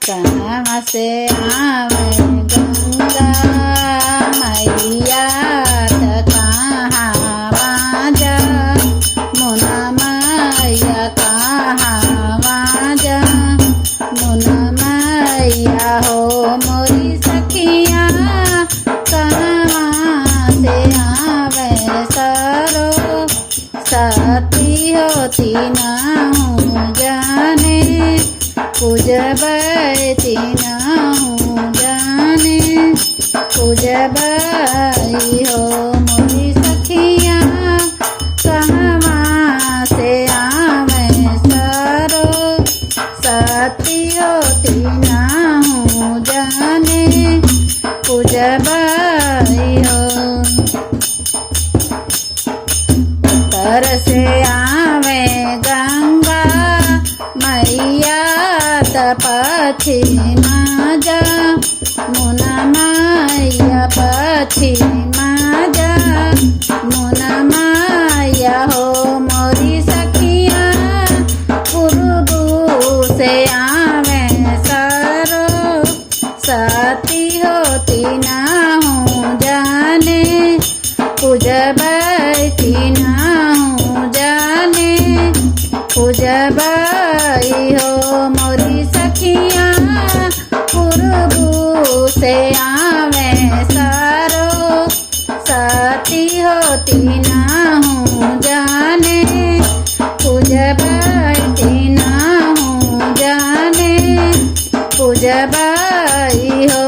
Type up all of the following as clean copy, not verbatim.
कहाँ से आवे गंगा मैया त कहाँ जा मुना मैया कहाँ जा मुना मैया हो मोरी सखिया कहाँ से आवे सरो सती होती ना हूँ जाने पूजबती ना हूँ जाने पूजबई हो मोरी सखिया कहाँ से आवे सरो सती होती ना हूँ जाने पूजबई हो तर से आवे गंगा मैया पछिमा जा मुना मैया पछिमा जा मुना मैया हो मोरी सखिया पूर्व से आवे सरो सती होती ना हूँ जाने पूजबती ना हूँ जाने पूजबई हो मोरी सखिया पूर्व से आवे सारो सती होती ना हूँ जाने पूजबती ना हूँ जाने पूजबई हो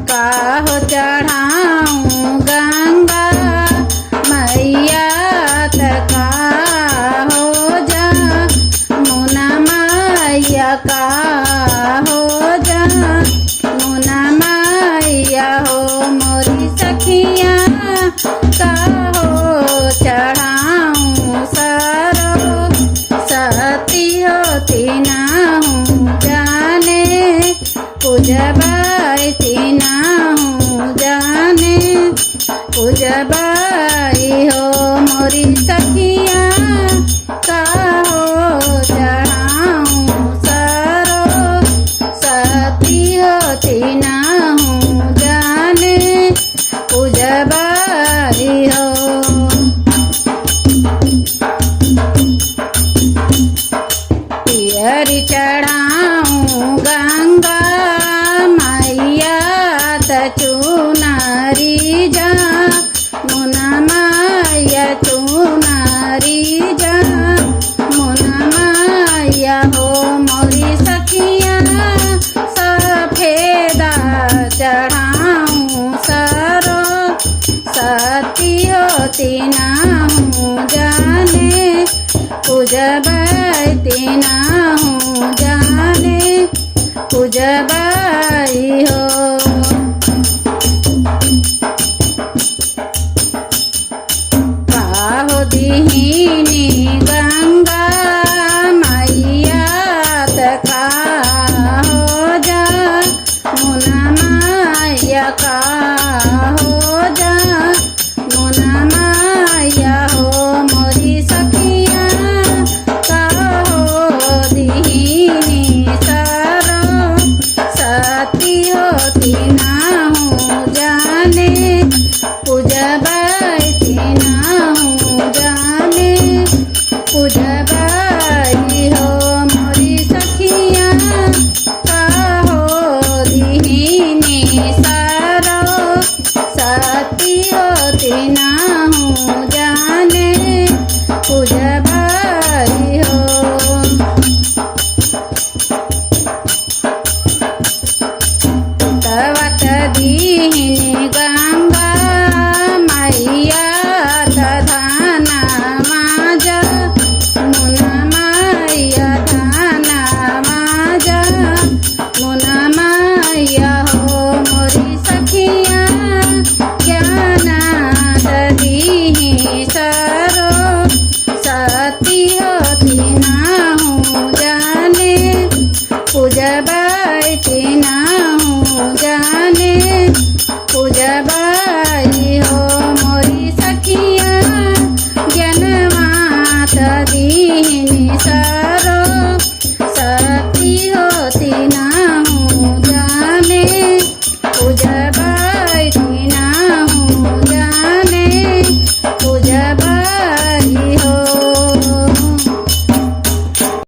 काहो चढ़ाऊँ गंगा मैया तक हो जा मुना मैया का हो जा मुना मैया हो मोरी सखिया का हो चढ़ाऊँ सरो सती होती ना हूँ जाने पूजबती ना हूँ जाने पूजबई हो मोरी सखिया का हो चढ़ाऊँ सरो सती होती ना हूँ जाने पूजबई हो पियरी चढ़ाऊँ गंगा मैया त चुनारी जा मुना मैया चुनारी जा मुना मैया हो मोरी सखिया सफेदा चढ़ाऊँ सरो सती होती ना हूँ जाने पूजबती ना हूँ जाने पूजबई हो